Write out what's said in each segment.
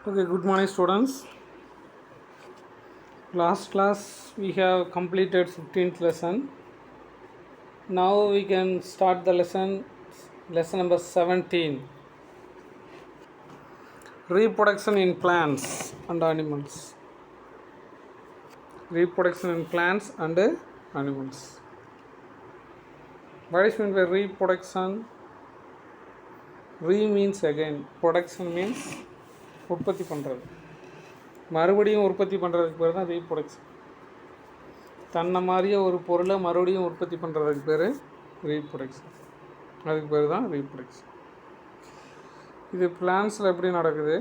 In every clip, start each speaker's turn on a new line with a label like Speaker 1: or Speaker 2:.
Speaker 1: Okay, good morning, students. Last class we have completed 15th lesson. Now we can start the lesson number 17. Reproduction in plants and animals. Reproduction in plants and animals. What is meant by reproduction? Re means again. Production means உற்பத்தி பண்ணுறது. மறுபடியும் உற்பத்தி பண்ணுறதுக்கு பேர் தான் reproduction. தன்னை மாதிரியே ஒரு பொருளை மறுபடியும் உற்பத்தி பண்ணுறதுக்கு பேர் ரீப்ரொடக்ஷன். அதுக்கு பேர் தான் ரீப்ரொடக்ஷன். இது பிளான்ஸில் எப்படி நடக்குது,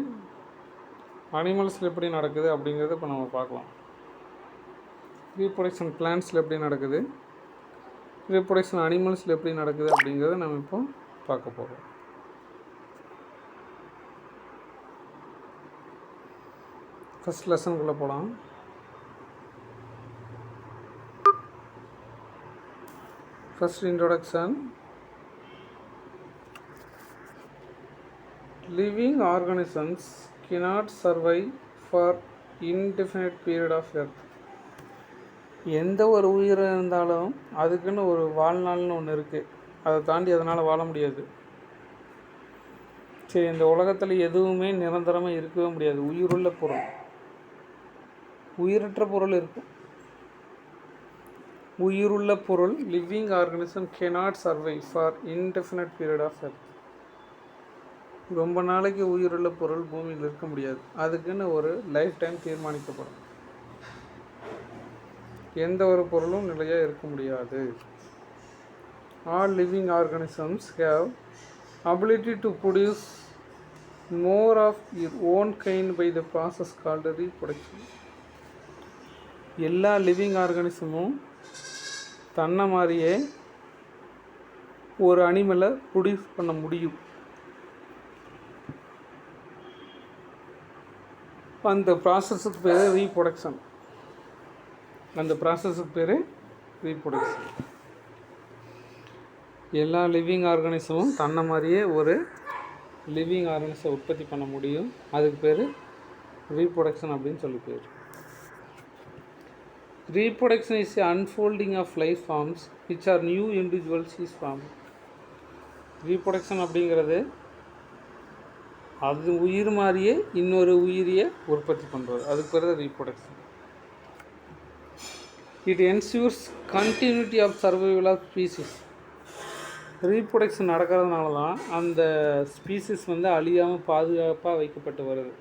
Speaker 1: அனிமல்ஸில் எப்படி நடக்குது அப்படிங்கிறத இப்போ நம்ம பார்க்கலாம். ரீப்ரொடக்ஷன் பிளான்ஸில் எப்படி நடக்குது, ரீப்ரொடக்ஷன் அனிமல்ஸில் எப்படி நடக்குது அப்படிங்கிறத நம்ம இப்போ பார்க்க போகிறோம். ஃபஸ்ட் லெசனுக்குள்ளே போகலாம். First introduction. Living organisms cannot survive for indefinite period of earth. எந்த ஒரு உயிர் இருந்தாலும் அதுக்குன்னு ஒரு வாழ்நாள்னு ஒன்று இருக்குது. அதை தாண்டி அதனால் வாழ முடியாது. சரி, இந்த உலகத்தில் எதுவுமே நிரந்தரமாக இருக்கவே முடியாது. உயிருள்ள பொருள், உயிரற்ற பொருள் இருக்கும். உயிருள்ள பொருள் living organism cannot survive for indefinite period of earth. ரொம்ப நாளைக்கு உயிருள்ள பொருள் பூமியில் இருக்க முடியாது. அதுக்குன்னு ஒரு லைஃப் டைம் தீர்மானிக்கப்படும். எந்த ஒரு பொருளும் நிலையாக இருக்க முடியாது. All living organisms have ability to produce more of their own kind by the process called reproduction. எல்லா லிவிங் ஆர்கனிசமும் தன்னை மாதிரியே ஒரு அனிமலை ப்ரொடியூஸ் பண்ண முடியும். அந்த ப்ராசஸுக்கு பேர் ரீப்ரொடக்ஷன். அந்த ப்ராசஸுக்கு பேர் ரீப்ரொடக்ஷன். எல்லா லிவிங் ஆர்கனிசமும் தன்னை மாதிரியே ஒரு லிவிங் ஆர்கனிசை உற்பத்தி பண்ண முடியும். அதுக்கு பேர் ரீப்ரொடக்ஷன் அப்படின்னு சொல்லி பேர். Reproduction is the unfolding of life forms which are new individuals is formed. Reproduction அப்படிங்கிறது அது உயிர் மாதிரியே இன்னொரு உயிரியை உற்பத்தி பண்ணுறது. அதுக்கு பேர் reproduction. It ensures continuity of survival of species. Reproduction நடக்கிறதுனால தான் அந்த ஸ்பீசிஸ் அழியாமல் பாதுகாப்பாக வைக்கப்பட்டு வருது.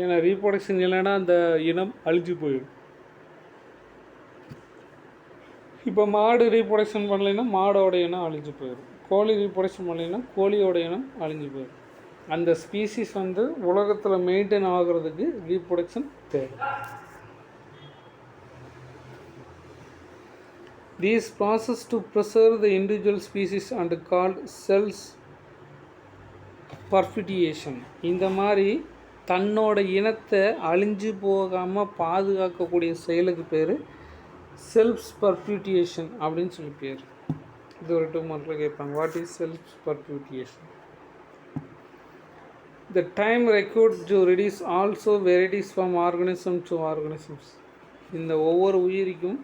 Speaker 1: ஏன்னா ரீப்ரொடக்ஷன் இல்லைன்னா அந்த இனம் அழிஞ்சு போயிடும். இப்போ மாடு ரீப்ரொடக்ஷன் பண்ணலைன்னா மாடோட இனம் அழிஞ்சு போயிடும். கோழி ரீப்ரொடக்ஷன் பண்ணலைன்னா கோழியோட இனம் அழிஞ்சு போயிடும். அந்த ஸ்பீசிஸ் உலகத்தில் மெயின்டைன் ஆகிறதுக்கு ரீப்ரொடக்ஷன் தேவை. These process to preserve the individual species and called cells perpetuation. இந்த மாதிரி தன்னோட இனத்தை அழிஞ்சு போகாமல் பாதுகாக்கக்கூடிய செயலுக்கு பேர் செல்ஃப் பர்பியூட்டியேஷன் அப்படின்னு சொல்லி பேர். இது ஒரு 2 மார்க்கில் கேட்பாங்க. What is self perpetuation? The time record to reduce also varieties from organism to organisms. இந்த ஒவ்வொரு உயிரிக்கும்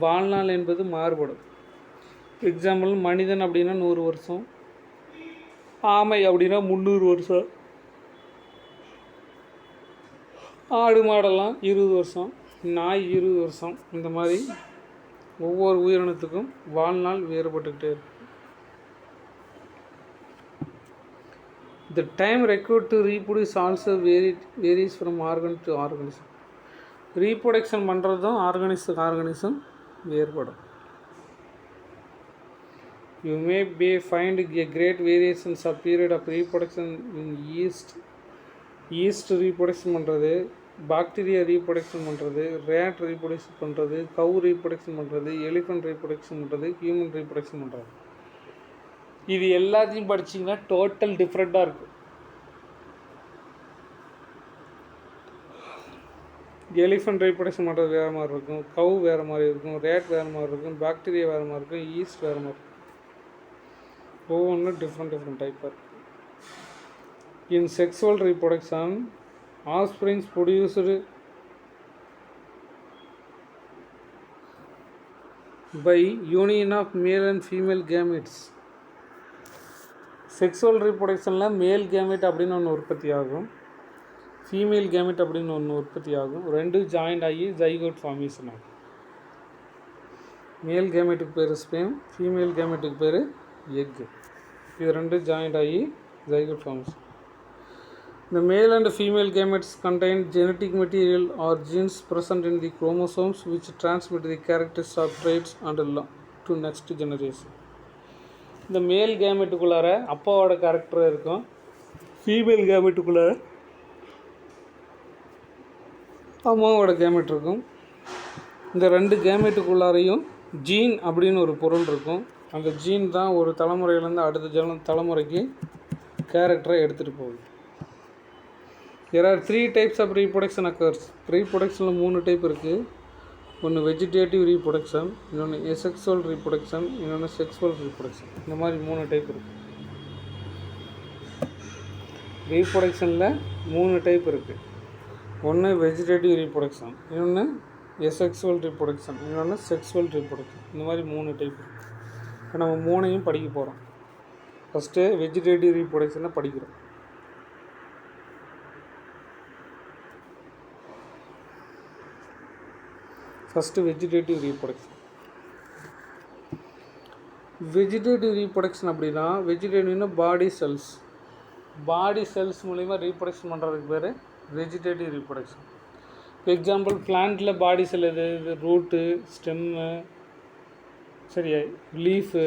Speaker 1: வாழ்நாள் என்பது மாறுபடும். எக்ஸாம்பிள், மனிதன் அப்படின்னா 100 வருஷம், ஆமை அப்படின்னா 300 வருஷம், ஆடு மாடெல்லாம் 20 வருஷம், நாய் 20 வருஷம். இந்த மாதிரி ஒவ்வொரு உயிரினத்துக்கும் வாழ்நாள் வேறுபட்டுக்கிட்டே இருக்கும். The time required to reproduce also varies from organ to organism. Reproduction பண்ணுறதும் ஆர்கனிசம் வேறுபடும். You may be find a great variations of period of reproduction in yeast reproduction பண்ணுறது, பாக்டீரியா ரீப்ரொடக்ஷன் பண்ணுறது, ரேட் ரீப்ரொடக்ஷன் பண்ணுறது, கவு reproduction பண்ணுறது, elephant reproduction பண்ணுறது, human reproduction பண்ணுறது. இது எல்லாத்தையும் படிச்சிங்கன்னா டோட்டல் டிஃப்ரெண்ட்டாக இருக்கும். எலிஃபண்ட் ரீப்ரொடக்ஷன் பண்ணுறது வேறு மாதிரி இருக்கும், கவு வேறு மாதிரி இருக்கும், ரேட் வேறு மாதிரி இருக்கும், பாக்டீரியா வேறு மாதிரி இருக்கும், ஈஸ்ட் வேறு மாதிரி இருக்கும். ஒவ்வொன்றும் டிஃப்ரெண்ட் டைப்பாக இருக்கும். In sexual reproduction, offspring produced by union of male and female gametes. Sexual ரீப்ரொடக்ஷனில் மேல் கேமெட் அப்படின்னு ஒன்று உற்பத்தி ஆகும், ஃபீமேல் கேமெட் அப்படின்னு ஒன்று உற்பத்தி ஆகும். ரெண்டும் ஜாயிண்ட் ஆகி ஜைகோட் ஃபார்மேஷன் ஆகும். மேல் கேமெட்டுக்கு பேர் ஸ்பெர்ம், ஃபீமேல் கேமெட்டுக்கு பேர் எக். இது ரெண்டும் ஜாயிண்ட் ஆகி zygote formation. The male and female gametes contain genetic material or genes present in the chromosomes which transmit the characteristics of traits and to next generation. இந்த மேல் கேமெட்டுக்குள்ளார அப்பாவோட கேரக்டர் இருக்கும், female கேமெட்டுக்குள்ளார அம்மாவோட gamete இருக்கும். இந்த ரெண்டு கேமெட்டுக்குள்ளாரையும் ஜீன் அப்படின்னு ஒரு பொருள் இருக்கும். அந்த ஜீன் தான் ஒரு தலைமுறையிலேருந்து அடுத்த தலைமுறைக்கு கேரக்டரை எடுத்துகிட்டு போகுது. There are 3 types of reproduction occurs. Reproductionல 3 type இருக்குது. ஒன்று வெஜிடேட்டிவ் ரீப்ரொடக்ஷன், இன்னொன்று எசெக்சுவல் ரீப்ரொடக்ஷன், இன்னொன்று செக்ஸுவல் ரீப்ரொடக்ஷன். இந்த மாதிரி 3 டைப் இருக்குது. ரீப்ரொடக்ஷனில் 3 டைப் இருக்குது. ஒன்று வெஜிடேட்டிவ் ரீப்ரொடக்ஷன், இன்னொன்று எசெக்சுவல் ரீப்ரொடக்ஷன், இன்னொன்று செக்ஸுவல் ரீப்ரொடக்ஷன். இந்த மாதிரி 3 டைப் இருக்குது. இப்போ நம்ம 3ஐயும் படிக்க போகிறோம். ஃபஸ்ட்டு வெஜிடேட்டிவ் ரீப்ரொடக்ஷனை படிக்கிறோம். First vegetative reproduction. Vegetative reproduction அப்படின்னா, வெஜிடேட்டிவ்னா பாடி செல்ஸ் மூலிமா ரீப்ரொடக்ஷன் பண்ணுறதுக்கு பேர் வெஜிடேட்டிவ் ரீப்ரொடக்ஷன். இப்போ எக்ஸாம்பிள் பிளான்ட்டில் பாடி செல் எது, ரூட்டு, ஸ்டெம்மு, சரியா, லீஃபு,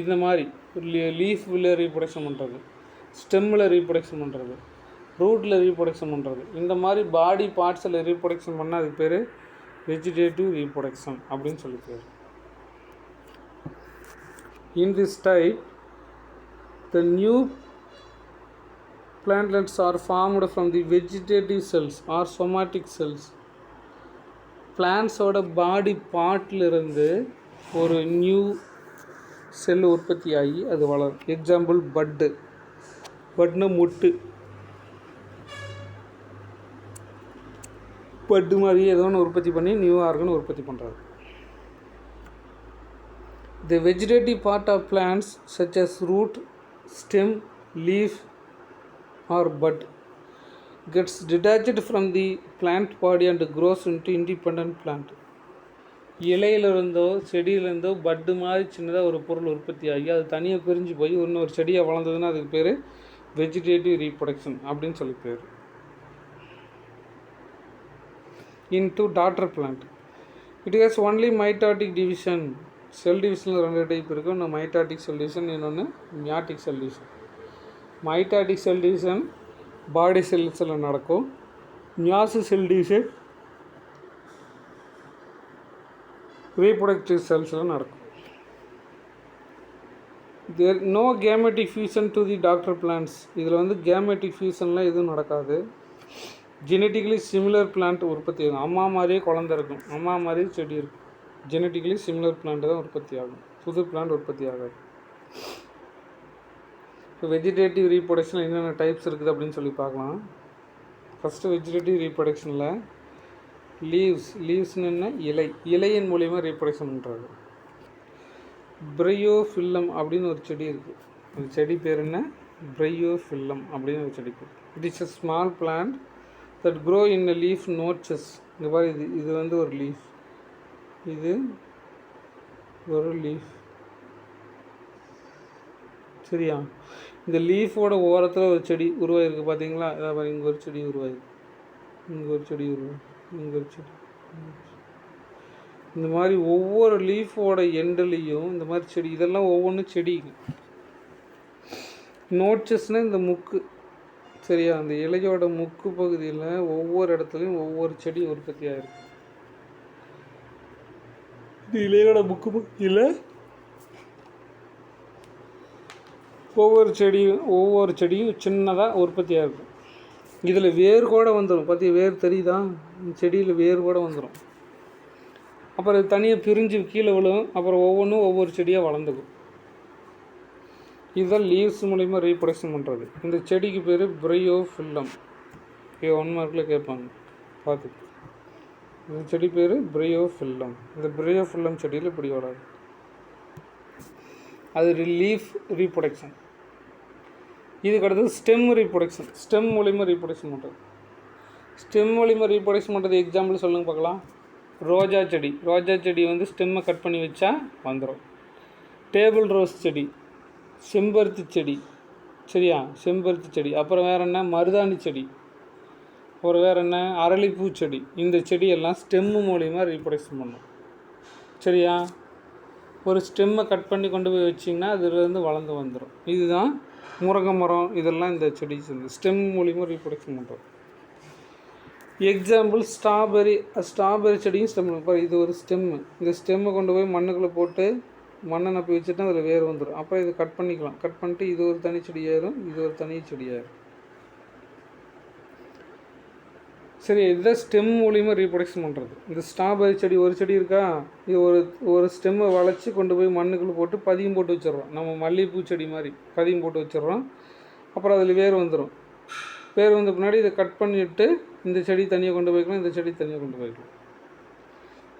Speaker 1: இந்த மாதிரி லீஃபில் ரீப்ரொடக்ஷன் பண்ணுறது, ஸ்டெம்மில் ரீப்ரொடக்ஷன் பண்ணுறது, ரூட்டில் ரீப்ரொடக்ஷன் பண்ணுறது, இந்த மாதிரி பாடி பார்ட்ஸில் ரீப்ரொடக்ஷன் பண்ணால் அதுக்கு பேர் வெஜிடேட்டிவ் ரீப்ரொடக்ஷன் அப்படின்னு சொல்லி பேர். In this type, the new plantlets are formed from the vegetative cells or somatic cells. பிளான்ஸோட பாடி பார்ட்லேருந்து ஒரு நியூ செல் உற்பத்தி ஆகி அது வளரும். எக்ஸாம்பிள் பட்னா முட்டு, பட்டு மாதிரி ஏதோ ஒன்று உற்பத்தி பண்ணி நியூ ஆர்கன் உற்பத்தி பண்ணுறாரு. The vegetative part of plants such as root, stem, leaf or bud gets detached from the plant body and grows into independent plant. இலையிலிருந்தோ செடியிலேருந்தோ பட்டு மாதிரி சின்னதாக ஒரு பொருள் உற்பத்தி ஆகி அது தனியாக பிரிஞ்சு போய் இன்னொரு செடியாக வளர்ந்ததுன்னா அதுக்கு பேர் வெஜிடேட்டிவ் ரீப்ரொடக்ஷன் அப்படின்னு சொல்லி பேர். Into daughter plant, it has only mitotic division. செல் டிவிஷனில் 2 டைப் இருக்குது. ஒன்று மைட்டாட்டிக் செல் டிவிஷன், இன்னொன்று meiotic cell division. Mitotic cell division body செல்ஸில் நடக்கும். மியாசிஸ் செல் டிவிஷன் ரீப்ரொடக்டிவ் செல்ஸில் நடக்கும். There no gametic fusion to the doctor plants. இதில் gametic ஃபியூஷன்லாம் எதுவும் நடக்காது. ஜெனட்டிக்கலி சிமிலர் பிளான்ட் உற்பத்தி ஆகும். அம்மா மாதிரியே குழந்தை இருக்கும், அம்மா மாதிரியே செடி இருக்கும். ஜெனட்டிக்கலி சிமிலர் பிளான்ட் தான் உற்பத்தி ஆகும், புது பிளான்ட் உற்பத்தி ஆகாது. இப்போ வெஜிடேட்டிவ் ரீப்ரொடக்ஷனில் என்னென்ன டைப்ஸ் இருக்குது அப்படின்னு சொல்லி பார்க்கலாம். ஃபஸ்ட்டு வெஜிடேட்டிவ் ரீப்ரொடக்ஷனில் லீவ்ஸ்னு என்ன, இலையின் மூலிமா ரீப்ரொடக்ஷன் பண்ணுறது. பிரையோஃபில்லம் அப்படின்னு ஒரு செடி இருக்குது. அந்த செடி பேர் என்ன, பிரையோஃபில்லம் அப்படின்னு ஒரு செடி பேர். It is a small plant that grow in a leaf notches. இங்கே பாரு, இது ஒரு லீஃப், இது ஒரு லீஃப், சரியா. இந்த லீஃபோட ஓரத்தில் ஒரு செடி உருவாயிருக்கு பார்த்தீங்களா. அதாவது இங்கே ஒரு செடி உருவாயிருக்கு, இங்கே ஒரு செடி உருவாயிருக்கு, இங்கே ஒரு செடி. இந்த மாதிரி ஒவ்வொரு லீஃபோட எண்டுலேயும் இந்த மாதிரி செடி, இதெல்லாம் ஒவ்வொன்றும் செடி. நோட்சஸ்னால் இந்த முக்கு, சரியா. அந்த இலையோட முக்கு பகுதியில் ஒவ்வொரு இடத்துலையும் ஒவ்வொரு செடி உற்பத்தி ஆகிருக்கு. இந்த இலையோட முக்கு பகுதியில் ஒவ்வொரு செடியும் சின்னதாக உற்பத்தி ஆகிருக்கும். இதில் வேர் கூட வந்துடும். பார்த்தி, வேர் தெரியுதா, செடியில் வேர் கூட வந்துடும். அப்புறம் இது தனியாக பிரிஞ்சு கீழே விழும். அப்புறம் ஒவ்வொன்றும் ஒவ்வொரு செடியாக வளர்ந்துக்கும். இதுதான் லீவ்ஸ் மூலிமா ரீப்ரொடக்ஷன் பண்ணுறது. இந்த செடிக்கு பேர் பிரையோஃபில்லம். ஒன் மார்க்கில் கேட்பாங்க பார்த்து. இந்த செடி பேர் பிரையோஃபில்லம். இந்த பிரையோஃபில்லம் செடியில் இப்படி வராது. அது லீஃப் ரீப்ரொடக்ஷன். இதுக்கு அடுத்தது ஸ்டெம் ரீப்ரொடக்ஷன். ஸ்டெம் மூலிமா ரீப்ரொடக்ஷன் பண்ணுறது. ஸ்டெம் மூலிமா ரீப்ரொடக்ஷன் பண்ணுறது எக்ஸாம்பிள் சொல்லுங்கள் பார்க்கலாம். ரோஜா செடி. ரோஜா செடி வந்து ஸ்டெம்மை கட் பண்ணி வச்சா வந்துடும். டேபிள் ரோஸ் செடி, செம்பருத்தி செடி, சரியா, செம்பருத்தி செடி. அப்புறம் வேறு என்ன, மருதாணி செடி, அப்புறம் வேறு என்ன, அரளிப்பூ செடி. இந்த செடியெல்லாம் ஸ்டெம்மு மூலிமா ரீப்ரொடக்ஷன் பண்ணும், சரியா. ஒரு ஸ்டெம்மை கட் பண்ணி கொண்டு போய் வச்சிங்கன்னா அதுலேருந்து வளர்ந்து வந்துடும். இதுதான் முருங்கை மரம். இதெல்லாம் இந்த செடி ஸ்டெம் மூலிமா ரீப்ரொடக்ஷன் பண்ணுறோம். Example strawberry. ஸ்ட்ராபெரி செடியும் ஸ்டெம். இது ஒரு ஸ்டெம்மு. இந்த ஸ்டெம்மை கொண்டு போய் மண்ணுக்குள்ளே போட்டு மண்ணை நப்பி வச்சுட்டா அதில் வேர் வந்துடும். அப்போ இதை கட் பண்ணிக்கலாம். கட் பண்ணிட்டு இது ஒரு தனி செடியாயிரும், இது ஒரு தனி செடியாயிரும். சரி, இதுதான் ஸ்டெம் மூலிமா ரீப்ரொடக்ஷன் பண்ணுறது. இந்த ஸ்ட்ராபெரி செடி ஒரு செடி இருக்கா, இது ஒரு ஸ்டெம்மை வளைச்சி கொண்டு போய் மண்ணுக்குள்ளே போட்டு பதியம் போட்டு வச்சிடுறோம். நம்ம மல்லிகைப்பூ செடி மாதிரி பதியம் போட்டு வச்சிடுறோம். அப்புறம் அதில் வேர் வந்துடும். வேர் வந்த பின்னாடி இதை கட் பண்ணிவிட்டு இந்த செடி தனியாக கொண்டு போய்க்கலாம், இந்த செடி தனியாக கொண்டு போய்க்கலாம்.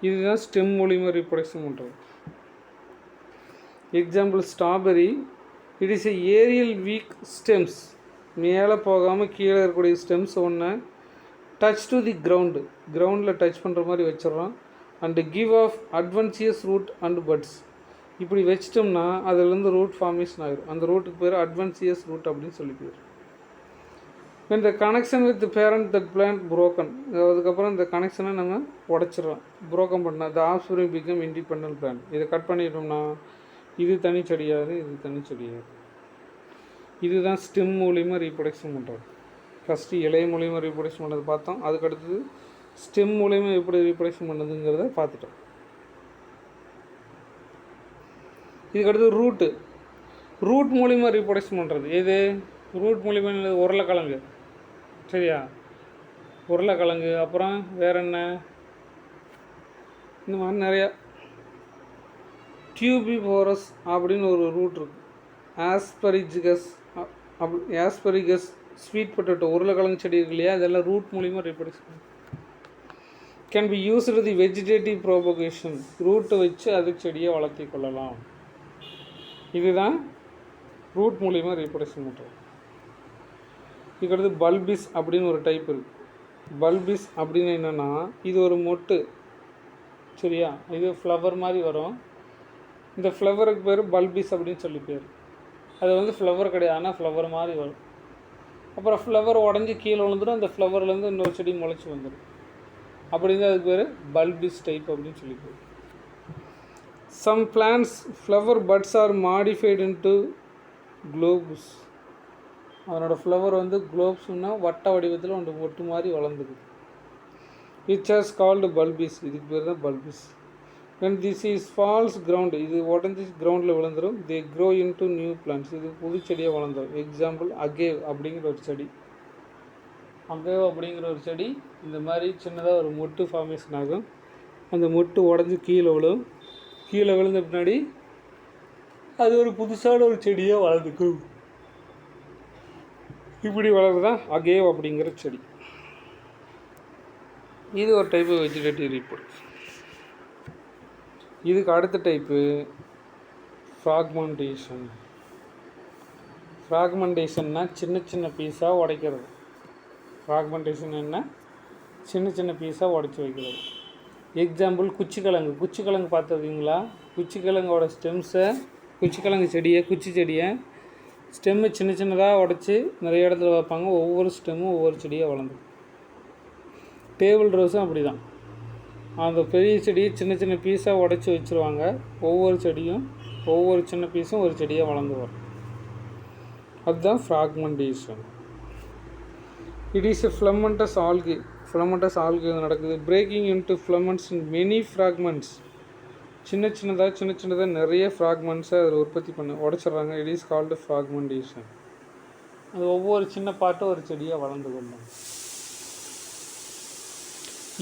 Speaker 1: இதுதான் ஸ்டெம் மூலிமா ரீப்ரொடக்ஷன் பண்ணுறது. Example strawberry. It is a aerial weak stems. மேலே போகாமல் கீழே இருக்கக்கூடிய ஸ்டெம்ஸ் ஒன்று டச் டு தி கிரவுண்டில் டச் பண்ணுற மாதிரி வச்சிடறோம். And give off adventitious root and buds. இப்படி வச்சிட்டோம்னா அதுலேருந்து ரூட் ஃபார்மேஷன் ஆகிடும். அந்த ரூட்டுக்கு பேர் அட்வான்சியஸ் ரூட் அப்படின்னு சொல்லி பேர். when the connection with the parent that plant broken, அதுக்கப்புறம் இந்த கனெக்ஷனை நம்ம உடச்சிடறோம். broken பண்ணால் the offspring become independent plant. இதை கட் பண்ணிட்டோம்னா இது தனி செடியாது, இது தனி செடியாது. இதுதான் ஸ்டெம் மூலிமா ரீப்ரொடக்ஷன் பண்ணுறது. ஃபஸ்ட்டு இலைய மூலிமா ரீப்ரொடக்ஷன் பண்ணது பார்த்தோம். அதுக்கடுத்தது ஸ்டெம் மூலிமா எப்படி ரீப்ரொடக்ஷன் பண்ணுறதுங்கிறத பார்த்துட்டோம். இதுக்கடுத்து ரூட் மூலிமா ரீப்ரொடக்ஷன் பண்ணுறது. எது ரூட் மூலிமா? உருளைக்கிழங்கு, சரியா, உருளைக்கிழங்கு. அப்புறம் வேறு என்ன, இந்த மாதிரி நிறையா. டியூபிஃபோரஸ் அப்படின்னு ஒரு ரூட் இருக்குது. ஆஸ்பரிகஸ், ஸ்வீட் பொட்டேட்டோ, உருளைக்கிழங்கு செடி இருக்கு இல்லையா, அதெல்லாம் ரூட் மூலிமா reproduction can be used the vegetative propagation. ரூட்டை வச்சு அது செடியை வளர்த்தி கொள்ளலாம். இதுதான் ரூட் மூலிமா ரீப்ரொடக்ஷன் பண்ணுறது. இதுக்கடுத்து பல்பிஸ் அப்படின்னு ஒரு டைப் இருக்குது. பல்பிஸ் அப்படின்னு என்னென்னா இது ஒரு மொட்டு, சரியா. இது ஃப்ளவர் மாதிரி வரும். இந்த ஃப்ளவருக்கு பேர் பல்பிஸ் அப்படின்னு சொல்லி பேர். அது வந்து ஃப்ளவர் கிடையாது, ஆனால் ஃப்ளவர் மாதிரி வரும். அப்புறம் ஃப்ளவர் உடஞ்சி கீழே விழுந்துடும். அந்த ஃப்ளவர்லேருந்து இன்னொரு செடி முளைச்சி வந்துடும். அப்படிங்க அதுக்கு பேர் பல்பிஸ் டைப் அப்படின்னு சொல்லி பேர். Some plants flower buds are modified into globes. அதனோட ஃப்ளவர் வந்து குளோப்ஸ்னா வட்ட வடிவத்தில் ஒன்று ஒட்டு மாதிரி வளர்ந்துக்குது. Which as called bulbils. இதுக்கு பேர் தான் பல்பிஸ். when this is falls ground, இது உடஞ்சி கிரவுண்டில் விழுந்துடும். they grow into new plants. இது புது செடியாக வளர்ந்துடும். எக்ஸாம்பிள் அகேவ் அப்படிங்கிற ஒரு செடி. அகேவ் அப்படிங்கிற ஒரு செடி இந்த மாதிரி சின்னதாக ஒரு மொட்டு ஃபார்மேஷன் ஆகும். அந்த மொட்டு உடஞ்சி கீழே விழும். கீழே விழுந்த பின்னாடி அது ஒரு புதுசான ஒரு செடியாக வளர்ந்துக்கும். இப்படி வளர்றதுதான் அகேவ் அப்படிங்கிற செடி. இது ஒரு டைப் வெஜிடேட்டிவ் ரீப்ரொடக்ஷன். இதுக்கு அடுத்த டைப்பு ஃப்ராக்மெண்டேஷன். ஃப்ராக்மெண்டேஷன்னா சின்ன சின்ன பீஸாக உடைக்கிறது. ஃப்ராக்மெண்டேஷன் என்ன, சின்ன சின்ன பீஸாக உடச்சி வைக்கிறது. எக்ஸாம்பிள் குச்சிக்கிழங்கு. குச்சிக்கிழங்கு பார்த்துருக்கீங்களா? குச்சிக்கிழங்கோட ஸ்டெம்ஸை, குச்சிக்கிழங்கு செடியை, குச்சி செடியை ஸ்டெம்மு சின்ன சின்னதாக உடச்சி நிறைய இடத்துல வைப்பாங்க. ஒவ்வொரு ஸ்டெம்மும் ஒவ்வொரு செடியாக வளர்ந்து. டேபிள் ரோஸும் அப்படி தான். அந்த பெரிய செடியை சின்ன சின்ன பீஸாக உடச்சி வச்சுருவாங்க. ஒவ்வொரு செடியும் ஒவ்வொரு சின்ன பீஸும் ஒரு செடியாக வளர்ந்து வரும். அதுதான் fragmentation. It is a filamentous algae. Filamentous algae நடக்குது. Breaking into filaments in many fragments. சின்ன சின்னதாக நிறைய ஃப்ராக்மெண்ட்ஸை அதில் உற்பத்தி பண்ண உடச்சிட்றாங்க. It is called fragmentation. அது ஒவ்வொரு சின்ன பாட்டும் ஒரு செடியாக வளர்ந்து கொள்ளும்.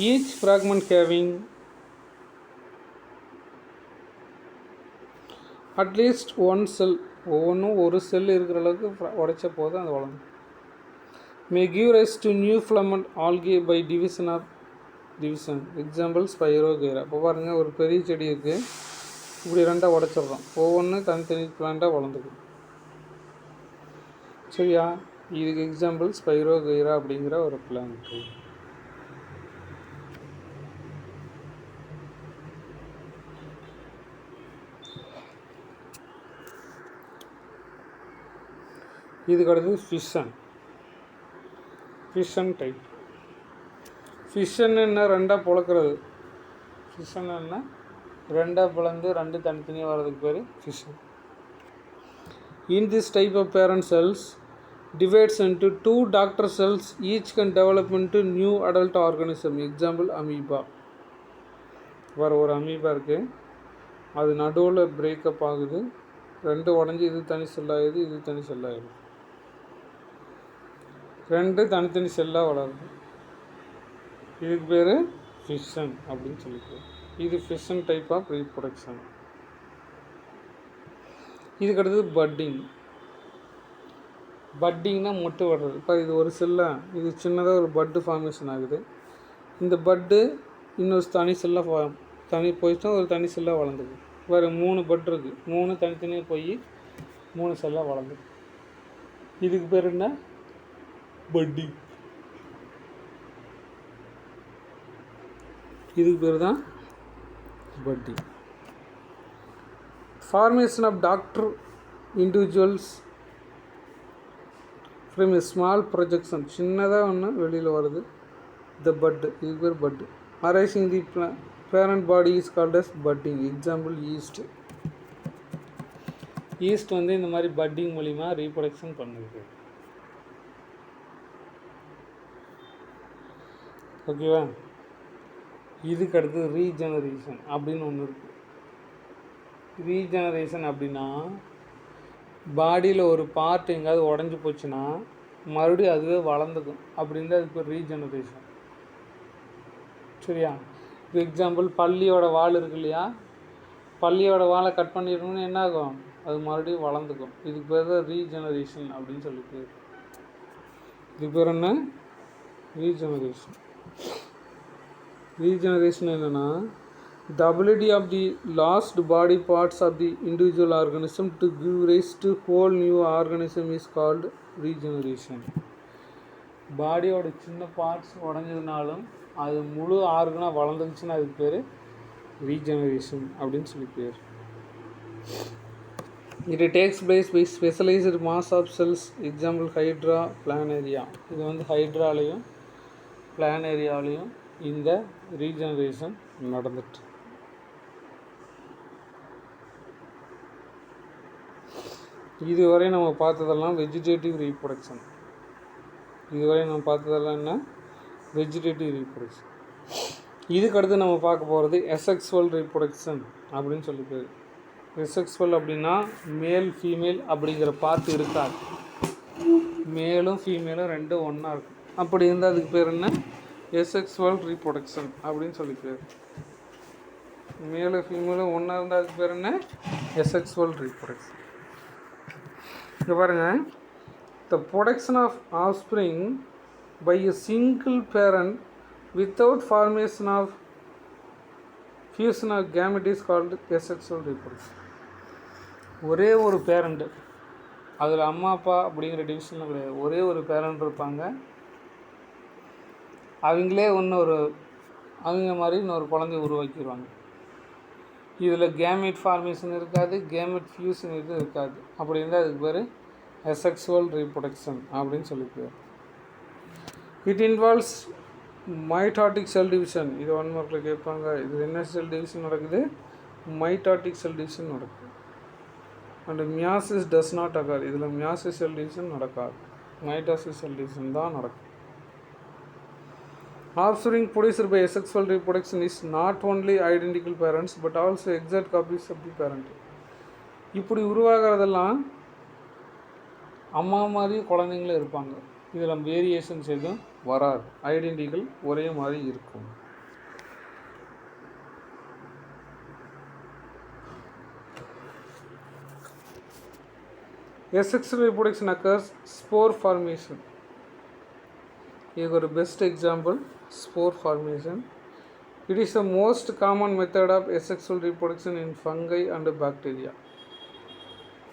Speaker 1: each fragment having at least one cell ஒவ்வொன்றும் ஒரு செல் இருக்கிற அளவுக்கு உடைச்ச போது அது வளர்ந்துடும். May give rise to new filament algae by division of division. Example spirogyra. இப்போ பாருங்கள், ஒரு பெரிய செடி இருக்குது, இப்படி ரெண்டாக உடைச்சிட்றோம், ஒவ்வொன்றும் தனித்தனி பிளான்ட்டாக வளர்ந்துக்கும். சரியா? இதுக்கு எக்ஸாம்பிள் ஸ்பைரோகைரா அப்படிங்கிற ஒரு பிளான்ட்டு. இதுக்கு அடுத்தது ஃபிஷன் டைப். ஃபிஷன் என்ன? ரெண்டாக பிளக்கிறது. ஃபிஷன் என்ன? ரெண்டாக பிளந்து ரெண்டு தனித்தனியாக வர்றதுக்கு பேர் fission. In this type of parent cells divides into two daughter cells, each can develop into new adult organism. Example amoeba. ஒரு அமீபா இருக்குது, அது நடுவில் பிரேக்கப் ஆகுது, ரெண்டு உடஞ்சி இது தனி செல்லாகுது, இது தனி செல்லாகுது, ரெண்டு தனித்தனி செல்லாக வளருது. இதுக்கு பேர் ஃபிஷன் அப்படின்னு சொல்லிட்டு. இது ஃபிஷன் டைப் ஆஃப் ரீப்ரொடக்ஷன். இதுக்கு அடுத்தது பட்டிங்னா மொட்டு வர்றது. இப்போ இது ஒரு செல்லாக, இது சின்னதாக ஒரு பட்டு ஃபார்மேஷன் ஆகுது. இந்த பட்டு இன்னொரு தனி செல்லாக தனி போயிடுச்சுன்னா ஒரு தனி செல்லாக வளர்ந்துது. வேறு 3 பட் இருக்குது, 3 தனித்தனியாக போய் 3 செல்லாக வளர்ந்துது. இதுக்கு பேர் என்ன? பட்டிங். இதுக்கு பேர் தான் padding. Formation of doctor individuals from a small projection. சின்னதாக ஒன்று வெளியில் வருது, the bud. இதுக்கு பேர் bud. Arising the parent body is called as budding. Example yeast. yeast வந்து இந்த மாதிரி budding மூலிமா ரீப்ரொடக்ஷன் பண்ணுது. ஓகேவா? இதுக்கு அடுத்து ரீஜெனரேஷன் அப்படின்னு ஒன்று இருக்குது. ரீஜெனரேஷன் அப்படின்னா பாடியில் ஒரு பார்ட் எங்கேயாவது உடஞ்சி போச்சுன்னா மறுபடியும் அதுவே வளர்ந்துக்கும், அப்படின்னு அதுக்கு ஒரு ரீஜெனரேஷன். சரியா? இப்போ எக்ஸாம்பிள் பல்லியோட வால் இருக்கு இல்லையா, பல்லியோட வாலை கட் பண்ணிடணும்னு என்ன ஆகும்? அது மறுபடியும் வளர்ந்துக்கும். இதுக்கு பேர் தான் ரீஜெனரேஷன் அப்படின்னு சொல்லி பேர். இதுக்கு பேர் என்ன? ரீஜெனரேஷன். ரீஜெனரேஷன் என்னென்னா, the ability of the lost body parts of the individual organism to give rise to whole new organism is called regeneration. பாடியோட சின்ன பார்ட்ஸ் உடஞ்சதுனாலும் அது முழு ஆர்கனாக வளர்ந்துச்சுன்னா அதுக்கு பேர் ரீஜெனரேஷன் அப்படின்னு சொல்லி பேர். It takes place by specialized mass of cells. Example hydra, planaria. இது வந்து ஹைட்ராலையும் பிளானேரியாலையும் இந்த ரீஜெனரேஷன் நடந்துட்டு. இதுவரை நம்ம பார்த்ததெல்லாம் வெஜிடேட்டிவ் ரீப்ரொடக்ஷன். இதுவரை நம்ம பார்த்ததெல்லாம் என்ன? Vegetative reproduction. இதுக்கு அடுத்து நம்ம பார்க்க போகிறது எசெக்சுவல் ரீப்ரொடக்ஷன் அப்படின்னு சொல்லி பேர். எசெக்சுவல் அப்படின்னா மேல் ஃபீமேல் அப்படிங்கிற பார்ட் இருக்காது, மேலும் ஃபீமேலும் ரெண்டும் ஒன்றா இருக்கும். அப்படி இருந்தால் அதுக்கு பேர் என்ன? எசெக்சுவல் ரீப்ரொடக்ஷன் அப்படின்னு சொல்லி பேர். மேலும் ஃபீமேலும் ஒன்றா இருந்தால் அதுக்கு பேர் என்ன? Asexual reproduction. இங்கே பாருங்கள், the production of offspring by a single parent without formation of fusion of gamete is called asexual reproduction. ஒரே ஒரு பேரண்ட்டு, அதில் அம்மா அப்பா அப்படிங்கிற டிவிஷனில் கிடையாது, ஒரே ஒரு பேரண்ட் இருப்பாங்க, அவங்களே அவங்க மாதிரி இன்னொரு குழந்தைய உருவாக்கிடுவாங்க. இதில் கேமெட் ஃபார்மேஷன் இருக்காது, கேமெட் ஃபியூஷன் இது இருக்காது. அப்படி இருந்தால் அதுக்கு பேர் எசெக்சுவல் ரீப்ரொடக்ஷன் அப்படின்னு சொல்லி பேர். It involves mitotic cell division. இது 1 மார்க்கில் கேட்பாங்க. இது என்ன செல் டிவிஷன் நடக்குது? மைட்டாட்டிக் செல் டிவிஷன் நடக்குது. And meiosis does not occur. இதில் மியாசிஸ் செல் டிவிஷன் நடக்காது, மைட்டாசிஸ் செல் டிவிஷன் தான் நடக்கும். Offspring produced by asexual reproduction is not only identical parents but also exact copies of the parent. இப்படி உருவாகிறதெல்லாம் அம்மா மாதிரி குழந்தைங்களும் இருப்பாங்க. இதில் வேரியேஷன்ஸ் எதுவும் வராது, ஐடென்டிக்கல் ஒரே மாதிரி இருக்கும். Asexual reproduction occurs spore formation. Here is a best example, spore formation. It is the most common method of asexual reproduction in fungi and bacteria.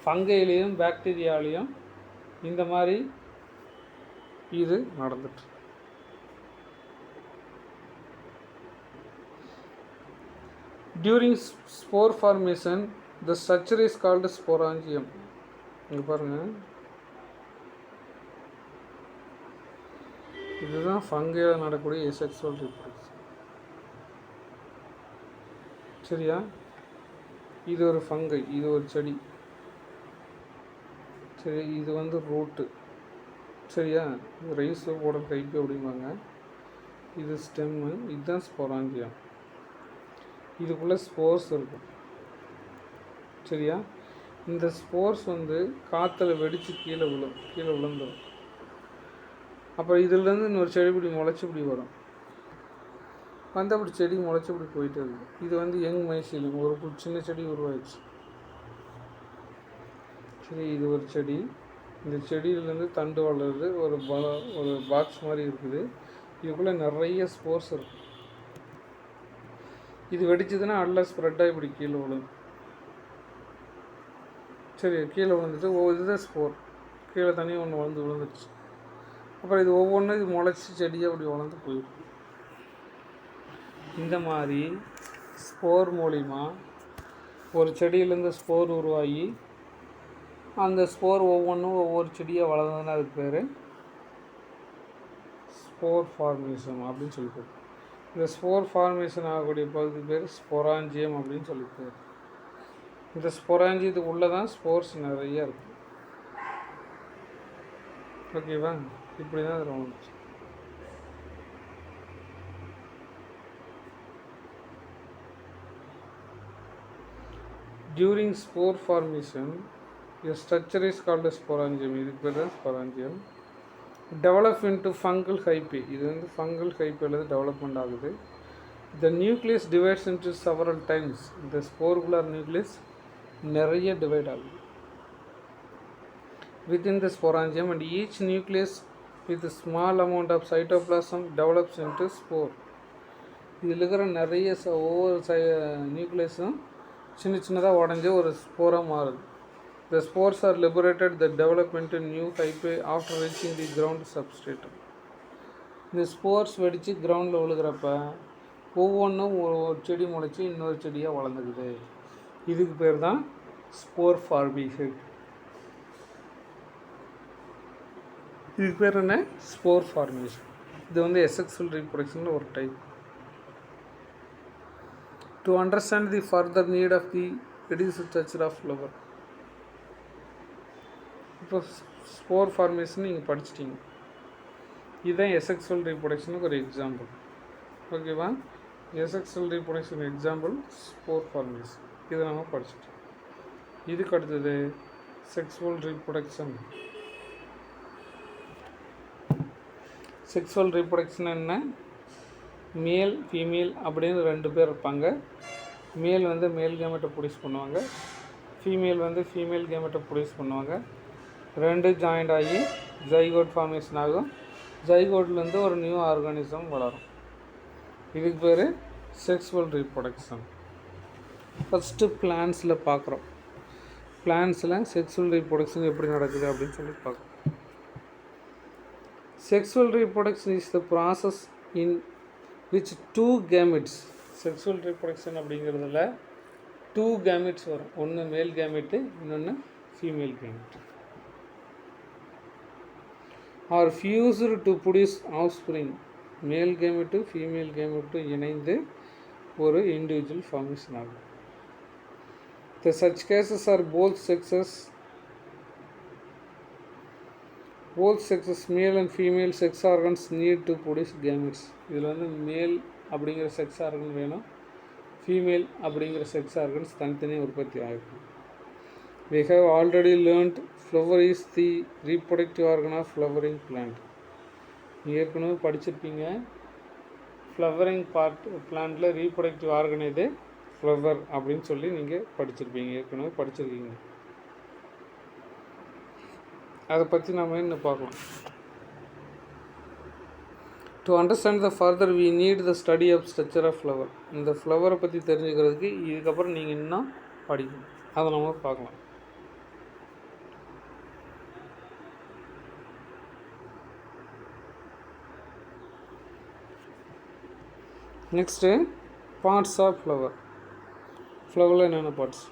Speaker 1: ஃபங்கையிலையும் பாக்டீரியாலையும் இந்த மாதிரி இது நடந்துட்டு. During spore formation, the structure is called sporangium. இங்கே பாருங்கள், இதுதான் ஃபங்கையில் நடக்கக்கூடிய asexual reproduction. சரியா? இது ஒரு ஃபங்கை, இது ஒரு செடி. சரி, இது வந்து ரூட்டு. சரியா? இது ரைஸ் போட கைப்பு அப்படிம்பாங்க. இது ஸ்டெம்மு, இதுதான் ஸ்பொராஞ்சியம். இதுக்குள்ளே ஸ்போர்ஸ் இருக்கும். சரியா? இந்த ஸ்போர்ஸ் வந்து காற்றுல வெடித்து கீழே விழுந்துடும். அப்புறம் இதுலேருந்து இன்னொரு செடி இப்படி முளைச்சி இப்படி வரும். வந்து அப்படி செடி முளைச்சி இப்படி போயிட்டு இருக்குது. இது வந்து யங் மைசீலியம், ஒரு சின்ன செடி உருவாயிடுச்சு. சரி, இது ஒரு செடி. இந்த செடியிலேருந்து தண்டு வளருது. ஒரு பாக்ஸ் மாதிரி இருக்குது. இதுக்குள்ளே நிறைய ஸ்போர்ஸ் இருக்கும். இது வெடிச்சதுன்னா நல்லா ஸ்ப்ரெட்டாக இப்படி கீழே விழும். சரி, கீழே விழுந்துட்டு இதுதான் ஸ்போர். கீழே தனியாக ஒன்று விழுந்துருச்சு. அப்புறம் இது ஒவ்வொன்றும் இது முளைச்சி செடியாக அப்படி வளர்ந்து போயிடும். இந்த மாதிரி ஸ்போர் மூலிமா ஒரு செடியிலேருந்து ஸ்போர் உருவாகி அந்த ஸ்போர் ஒவ்வொன்றும் ஒவ்வொரு செடியாக வளர்ந்ததுன்னா அதுக்கு பேர் ஸ்போர் ஃபார்மேஷன் அப்படின்னு சொல்லிட்டு. இந்த ஸ்போர் ஃபார்மேஷன் ஆகக்கூடிய பகுதி பேர் ஸ்பொராஞ்சியம் அப்படின்னு சொல்லிட்டு. இந்த ஸ்பொராஞ்சியத்துக்கு உள்ளே தான் ஸ்போர்ஸ் நிறைய இருக்குது. ஓகேவா? இப்படி தான் அதில் வந்துச்சு. During spore formation, a structure is called a sporangium. இதுக்கு பேர் தான் sporangium. Develop into fungal hyphae. இது வந்து ஃபங்கல் ஹைப்பேல டெவலப்மெண்ட் ஆகுது. The nucleus divides into several times. இந்த ஸ்போர்குலர் நியூக்ளியஸ் நிறைய டிவைட் ஆகுது within the sporangium, and each nucleus with a small amount of cytoplasm develops into spore. இதில் இருக்கிற நிறைய ஒவ்வொரு நியூக்ளியஸும் சின்னதாக உடஞ்சி ஒரு ஸ்போராக மாறுது. The spores are liberated that develop into new hyphae after reaching the ground substrate. இந்த ஸ்போர்ஸ் வெடித்து கிரவுண்டில் விழுகிறப்ப ஒவ்வொன்றும் ஒரு செடி முளைச்சி இன்னொரு செடியாக வளர்ந்துக்குது. இதுக்கு பேர் தான் ஸ்போர் ஃபார்மேஷன். இதுக்கு பேர் என்ன? Spore formation. இது வந்து asexual reproduction ஒரு type. To understand the further need of the reduced structure of flower. இப்போ ஸ்போர் ஃபார்மேஷன் நீங்கள் படிச்சிட்டிங்க. இதுதான் asexual reproductionக்கு ஒரு எக்ஸாம்பிள். ஓகேவா? asexual reproduction example spore formation. இதை நம்ம படிச்சிட்டோம். இதுக்கு அடுத்தது செக்ஸுவல் ரீப்ரொடக்ஷன். செக்ஸுவல் ரீப்ரொடக்ஷன் என்ன? மேல் ஃபீமேல் அப்படின்னு ரெண்டு பேர் இருப்பாங்க. மேல் வந்து மேல் கேமெட்டை ப்ரொடியூஸ் பண்ணுவாங்க, ஃபீமேல் வந்து ஃபீமேல் கேமெட்டை ப்ரொடியூஸ் பண்ணுவாங்க. ரெண்டு ஜாயிண்ட் ஆகி ஜைகோட் ஃபார்மேஷன் ஆகும். ஜைகோட்லேருந்து ஒரு நியூ ஆர்கானிசம் வளரும். இதுக்கு பேர் செக்ஸுவல் ரீப்ரொடக்ஷன். ஃபஸ்ட்டு பிளான்ஸில் பார்க்குறோம். பிளான்ஸில் செக்ஸுவல் ரீப்ரொடக்ஷன் எப்படி நடக்குது அப்படின்னு சொல்லி பார்க்குறோம். Sexual reproduction is the process in which two gametes. Sexual reproduction அப்படிங்கிறதுல டூ கேமெட்ஸ் வரும். ஒன்று மேல் கேமெட்டு, இன்னொன்று female gamete. Are fused to produce offspring. Male gamete female கேமெட்டும் இணைந்து ஒரு இண்டிவிஜுவல் ஃபார்மேஷன் ஆகும். The such cases are both sexes, male and female sex organs need to produce gametes. இதில் வந்து மேல் அப்படிங்கிற செக்ஸ் ஆர்கன் வேணும், ஃபீமேல் அப்படிங்கிற செக்ஸ் ஆர்கன்ஸ் தனித்தனியாக உற்பத்தி ஆகிருக்கும். We have already learnt flower is the reproductive organ of flowering plant. ஏற்கனவே படிச்சிருப்பீங்க, ஃப்ளவரிங் பிளான்ட்டில் ரீப்ரொடக்டிவ் ஆர்கன் இது ஃப்ளவர் அப்படின்னு சொல்லி நீங்கள் படிச்சிருப்பீங்க, ஏற்கனவே படிச்சிருக்கீங்க. அதை பற்றி நம்ம இன்னும் பார்க்கலாம். To understand the further we need the study of structure of flower. இந்த ஃப்ளவரை பற்றி தெரிஞ்சுக்கிறதுக்கு இதுக்கப்புறம் நீங்கள் இன்னும் படிக்கணும். அதை நம்ம பார்க்கலாம். Next parts of flower. ஃப்ளவரில் என்னென்ன parts?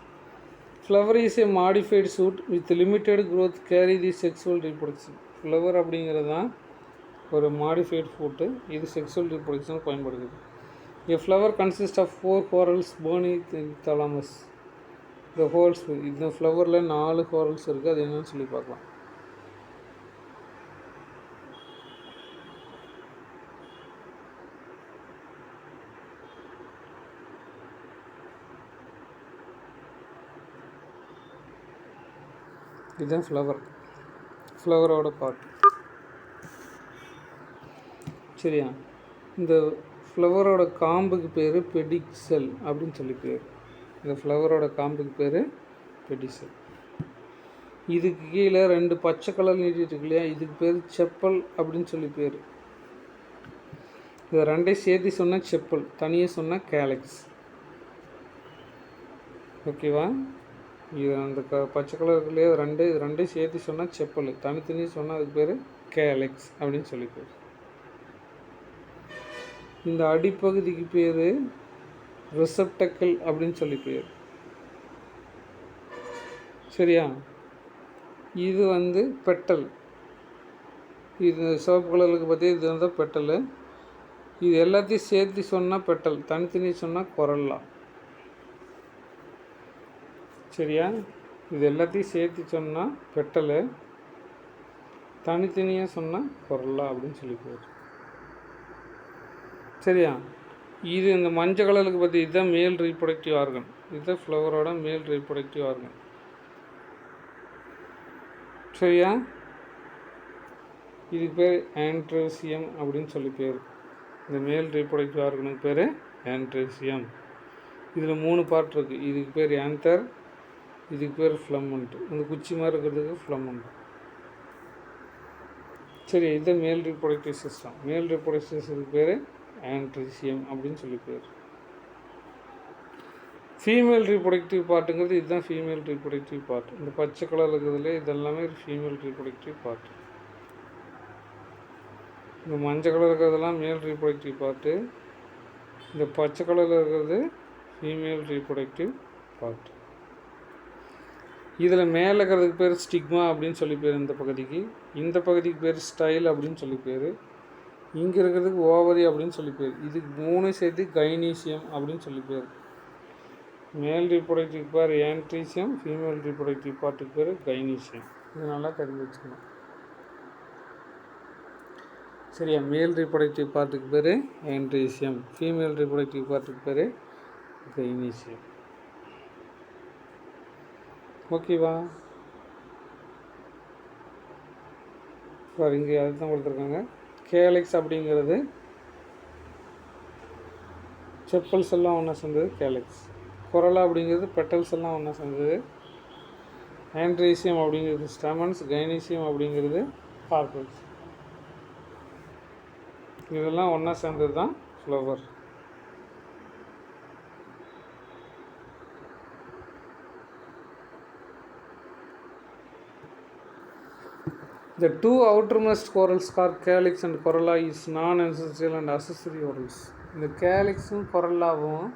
Speaker 1: Flower is a modified shoot with limited growth carry the sexual reproduction. Flower அப்படிங்கிறது தான் ஒரு மாடிஃபைடு ஃப்ரூட்டு. இது செக்ஸுவல் ரீப்ரொடக்ஷனுக்கு பயன்படுது. A flower consists of 4 whorls beneath the thalamus. The whorls, இந்த ஃப்ளவரில் 4 whorls இருக்குது. அது என்னன்னு சொல்லி பார்க்கலாம். இதுதான் ஃப்ளவரோட பார்ட். சரியா? இந்த ஃப்ளவரோட காம்புக்கு பேர் பெடிசெல் அப்படின்னு சொல்லி பேர். இந்த ஃப்ளவரோட காம்புக்கு பேர் பெடிசெல். இதுக்கு கீழே 2 பச்சை கலர் நீட்டிட்டு இருக்கு இல்லையா, இதுக்கு பேர் செப்பல் அப்படின்னு சொல்லி பேர். இதை 2 சேர்த்து சொன்னால் செப்பல், தனியாக சொன்னால் கேலக்ஸ். ஓகேவா? இது அந்த பச்சை கலர் இருக்கு இல்லையா, 2 சேர்த்து சொன்னால் செப்பல், தனித்தனியாக சொன்னால் அதுக்கு பேர் கேலக்ஸ் அப்படின்னு சொல்லி பேர். இந்த அடிப்பகுதிக்கு பேர் ரிசப்டக்கிள் அப்படின்னு சொல்லி பேர். சரியா? இது வந்து பெட்டல். இது சிவப்பு கலருக்கு பற்றி இது வந்து பெட்டலு. இது எல்லாத்தையும் சேர்த்து சொன்னால் பெட்டல், தனித்தனி சொன்னால் கொரல்லா. சரியா? இது எல்லாத்தையும் சேர்த்து சொன்னால் பெட்டலு, தனித்தனியாக சொன்னால் கொரல்லா அப்படின்னு சொல்லி பேர். சரியா? இது இந்த மஞ்சள் கலருக்கு பற்றி இதுதான் மேல் ரீப்ரொடக்டிவ் ஆர்கன். இதுதான் ஃப்ளவரோட மேல் ரீப்ரொடக்டிவ் ஆர்கன். சரியா? இதுக்கு பேர் ஆண்ட்ரோசியம் அப்படின்னு சொல்லி பேர். இந்த மேல் ரீப்ரொடக்டிவ் ஆர்கனுக்கு பேர் ஆண்ட்ரோசியம். இதில் 3 பார்ட் இருக்குது. இதுக்கு பேர் ஆந்தர், இதுக்கு பேர் ஃப்ளமண்ட். இந்த குச்சி மாதிரி இருக்கிறதுக்கு ஃப்ளமண்ட். சரி, இது male reproductive system. Male reproductive சிஸ்டத்துக்கு பேர் ஆண்ட்ரோசியம் அப்படின்னு சொல்லி பேர். ஃபீமேல் ரீப்ரொடக்டிவ் பார்ட்டுங்கிறது இதுதான் ஃபீமேல் ரீப்ரொடக்டிவ் பார்ட். இந்த பச்சை கலர் இருக்கிறதுல இதெல்லாமே ஃபீமேல் ரீப்ரொடக்டிவ் பார்ட். இந்த மஞ்சள் கலர் இருக்கிறதெல்லாம் மேல் ரீப்ரொடக்டிவ் பார்ட்டு. இந்த பச்சை கலரில் இருக்கிறது ஃபீமேல் ரீப்ரொடக்டிவ் பார்ட். இதில் மேலே இருக்கிறதுக்கு பேர் ஸ்டிக்மா அப்படின்னு சொல்லி பேர் இந்த பகுதிக்கு. இந்த பகுதிக்கு பேர் ஸ்டைல் அப்படின்னு சொல்லி பேர். இங்கே இருக்கிறதுக்கு ஓவரி அப்படின்னு சொல்லி பேர். இதுக்கு 3 சேர்த்து கைனீசியம் அப்படின்னு சொல்லி பேர். மேல் ரீப்ரொடக்டிவ் பேர் ஆண்ட்ரோசியம், ஃபீமேல் ரீப்ரொடக்டிவ் பார்ட்டுக்கு பேர் கைனீசியம். இது நல்லா தெரிஞ்சு வச்சுக்கணும். சரியா? மேல் ரீப்ரொடக்டிவ் பார்ட்டுக்கு பேர் ஆண்ட்ரோசியம், ஃபீமேல் ரீப்ரொடக்டிவ் பார்ட்டுக்கு பேர் கைனீசியம். ஓகேவா? இங்கே அதுதான் கொடுத்துருக்காங்க. கேலக்ஸ் அப்படிங்கிறது செப்பல்ஸ் எல்லாம் ஒன்றா சேர்ந்தது கேலக்ஸ். கொரலா அப்படிங்கிறது பெட்டல்ஸ் எல்லாம் ஒன்றா சேர்ந்தது. ஆண்ட்ரோசியம் அப்படிங்கிறது ஸ்டெமன்ஸ், கைனீசியம் அப்படிங்கிறது கார்பல்ஸ். இதெல்லாம் ஒன்றா சேர்ந்தது தான் flower. The 2 outermost whorls called calyx and corolla is non-essential and accessory whorls. இந்த கேலிக்ஸும் கொரல்லாவும்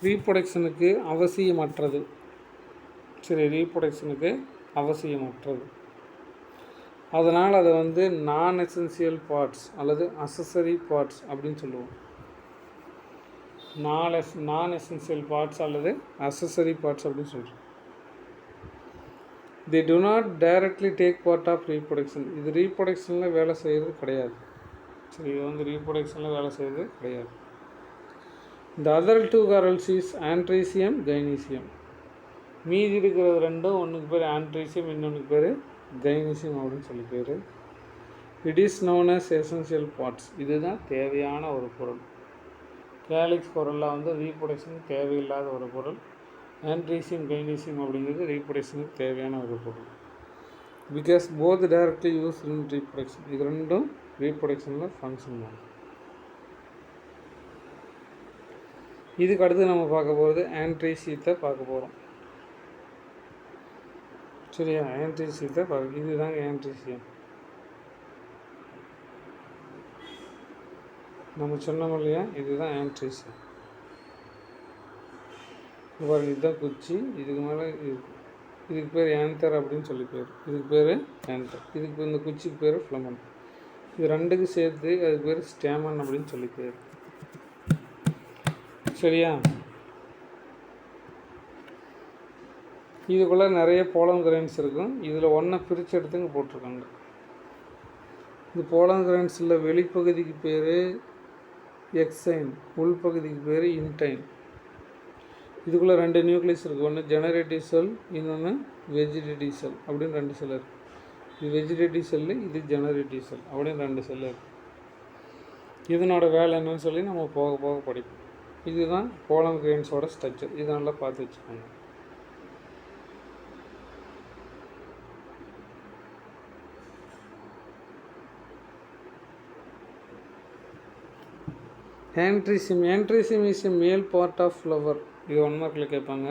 Speaker 1: ரீப்ரொடக்ஷனுக்கு அவசியமற்றது. சரி, ரீப்ரொடக்ஷனுக்கு அவசியமற்றது. அதனால் அதை வந்து நான் எசென்சியல் பார்ட்ஸ் அல்லது அசசரி பார்ட்ஸ் அப்படின்னு சொல்லுவோம். நான் எசென்சியல் பார்ட்ஸ் அல்லது அசசரி பார்ட்ஸ் அப்படின்னு சொல்கிறோம். They do not directly take part of reproduction. இது ரீப்ரொடக்ஷனில் வேலை செய்கிறது கிடையாது. சரி, இது வந்து ரீப்ரொடக்ஷனில் வேலை செய்கிறது கிடையாது. The other 2 whorls is androecium, gynoecium. மீதி இருக்கிறது 2, ஒன்றுக்கு பேர் ஆண்ட்ரோசியம், இன்னொன்றுக்கு பேர் கைனீசியம் அப்படின்னு சொல்லி பேர். It is known as essential parts. இதுதான் தேவையான ஒரு பொருள். கேலிக்ஸ் கொரல்லா வந்து ரீப்ரொடக்ஷனுக்கு தேவையில்லாத ஒரு பொருள். ஆண்ட்ரோசியம், கைனீசியம் அப்படிங்கிறது ரீப்ரொடக்ஷனுக்கு தேவையான ஒரு பொருள். Because both directly use in reproduction. இது ரெண்டும் ரீப்ரொடக்ஷனில் ஃபங்க்ஷன் தான். இதுக்கு அடுத்து நம்ம பார்க்க போகிறது ஆன்ட்ரிசீத்தை பார்க்க போகிறோம். சரியா? ஆன்ட்ரிசீத்தை பார்க்க, இதுதாங்க ஆன்ட்ரிசியம். நம்ம சொன்னோம் இல்லையா, இதுதான் ஆன்ட்ரிசியம். பாருங்க, இதுதான் குச்சி, இதுக்கு மேலே இதுக்கு பேர் ஆந்தர் அப்படின்னு சொல்லி பேர். இதுக்கு பேர் ஆந்தர், இதுக்கு இந்த குச்சிக்கு பேர் ஃப்ளமன். இது ரெண்டுக்கு சேர்த்து அதுக்கு பேர் ஸ்டேமன் அப்படின்னு சொல்லி பேர். சரியா? இதுக்குள்ளே நிறைய போலன் கிரைன்ஸ் இருக்கும். இதில் ஒன்றை பிரித்து எடுத்துங்க போட்டிருக்காங்க. இந்த போலன் கிரைன்ஸில் வெளிப்பகுதிக்கு பேர் எக்ஸைன், உள்பகுதிக்கு பேர் இன்டைன். இதுக்குள்ளே 2 நியூக்ளியஸ் இருக்குது. ஒன்று ஜெனரேட்டிவ் செல், இன்னொன்று வெஜிடேட்டிவ் செல் அப்படின்னு 2 செல் இருக்குது. இது வெஜிடேட்டிவ் செல்லு, இது ஜெனரேட்டிவ் செல் அப்படின்னு 2 செல் இருக்குது. இதனோட வேலை என்னன்னு சொல்லி நம்ம போக போக படிப்போம். இதுதான் போலன் கிரைன்ஸோட ஸ்ட்ரக்சர். இதை நல்லா பார்த்து வச்சுக்கோங்க. Anthracene. Anthracene is a male part of flower. இது 1 மார்க்கில் கேட்பாங்க.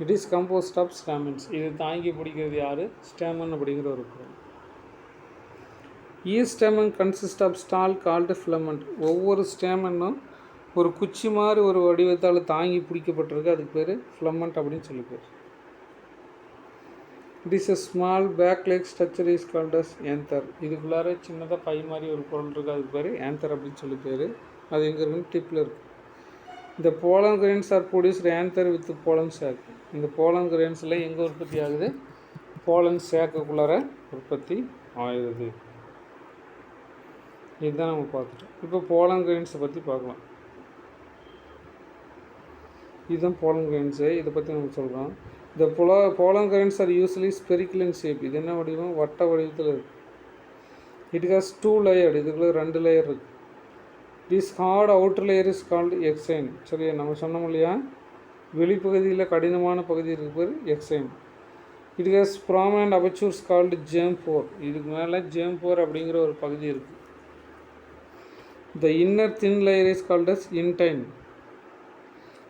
Speaker 1: It is composed of stamens. இது தாங்கி பிடிக்கிறது யார்? ஸ்டாமன் அப்படிங்கிற ஒரு பொருள். Each stamen consist of stalk called filament. ஒவ்வொரு ஸ்டாமனும் ஒரு குச்சி மாதிரி ஒரு வடிவத்தால் தாங்கி பிடிக்கப்பட்டிருக்கு. அதுக்கு பேர் ஃபிலமெண்ட் அப்படின்னு சொல்லி பேர். It is a small bag like structure is called as anther. இதுக்குள்ளார சின்னதாக பை மாதிரி ஒரு பொருள் இருக்குது. அதுக்கு பேர் ஆந்தர் அப்படின்னு சொல்லி பேர். அது எங்கே இருக்குன்னு டிப்பில் இருக்குது. இந்த pollen grains are produced anther with pollen sac. இந்த போலன் கிரைன்ஸில் எங்கே உற்பத்தி ஆகுது? போலன் சேக்குள்ளார உற்பத்தி ஆகுது. இதுதான் நம்ம பார்த்துட்டோம். இப்போ போலன் கிரைன்ஸை பற்றி பார்க்கலாம். இதுதான் போலன் கிரைன்ஸு. இதை பற்றி நம்ம சொல்கிறோம். இந்த pollen grains are usually spherical in shape. இது என்ன வடிவம்? வட்ட வடிவத்தில் இருக்குது. It has 2 layered. இதுக்குள்ளே 2 லேயர் இருக்குது. This hard outer layer is called exine. சரியா? நம்ம சொன்னோம் இல்லையா, வெளிப்பகுதியில் கடினமான பகுதி இருக்கு பேர் exine. It has prominent apertures called ஜேம்4. இதுக்கு மேலே ஜேம்4 அப்படிங்கிற ஒரு பகுதி இருக்குது. The inner thin layer is called as intine.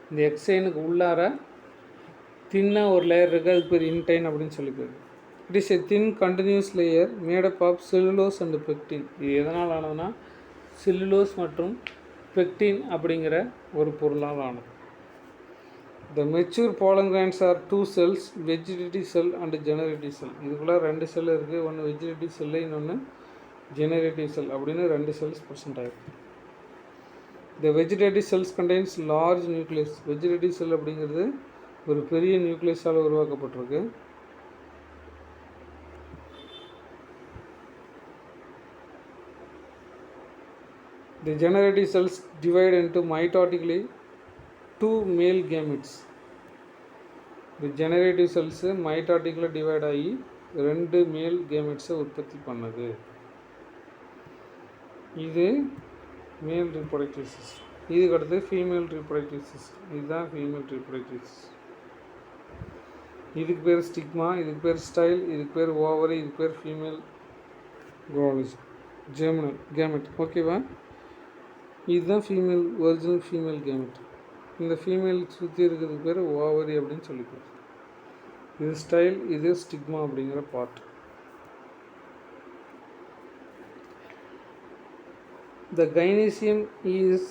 Speaker 1: இந்த எக்ஸைனுக்கு உள்ளார தின்னாக ஒரு லேயர் இருக்குது. அதுக்கு பேர் இன்டைன் அப்படின்னு சொல்லி பேர். It is a thin continuous layer made up of cellulose and pectin. இது எதனால் ஆனதுன்னா செல்லுலோஸ் மற்றும் பெக்டின் அப்படிங்கிற ஒரு பொருளால் ஆனது. The mature pollen grains are 2 cells, vegetative cell and generative cell. இதுக்குள்ளே 2 செல் இருக்குது. ஒன்று வெஜிடேட்டிவ் செல்லு, இன்னொன்று ஜெனரேட்டிவ் செல் அப்படின்னு 2 cells ப்ரெசென்ட் ஆகிருக்கு. The vegetative cells contains large nucleus. Vegetative cell அப்படிங்கிறது ஒரு பெரிய நியூக்ளியஸால் உருவாக்கப்பட்டிருக்கு. The generative cells divide into mitotically 2 male gametes. The generative cells mitotically divide ஆகி 2 மேல் கேமெட்ஸை உற்பத்தி பண்ணுது. இது மேல் ரீப்ரொடக்டிவ் சிஸ்டம். இதுக்கு அடுத்து ஃபீமேல் ரீப்ரொடக்டிவ் சிஸ்டம். இதுதான் ஃபீமேல் ரீப்ரொடக்டிவ் சிஸ்டம். இதுக்கு பேர் ஸ்டிக்மா, இதுக்கு பேர் ஸ்டைல், இதுக்கு பேர் ஓவரி, இதுக்கு பேர் ஃபீமேல் ஜெர்மினல் கேமெட். ஓகேவா? இதுதான் ஃபீமேல், ஒரிஜினல் ஃபீமேல் கேமெட். இந்த ஃபீமேல் சுற்றி இருக்கிறதுக்கு பேர் ஓவரி அப்படின்னு சொல்லி பேர். இது ஸ்டைல், இது ஸ்டிக்மா அப்படிங்கிற part. The gynoecium is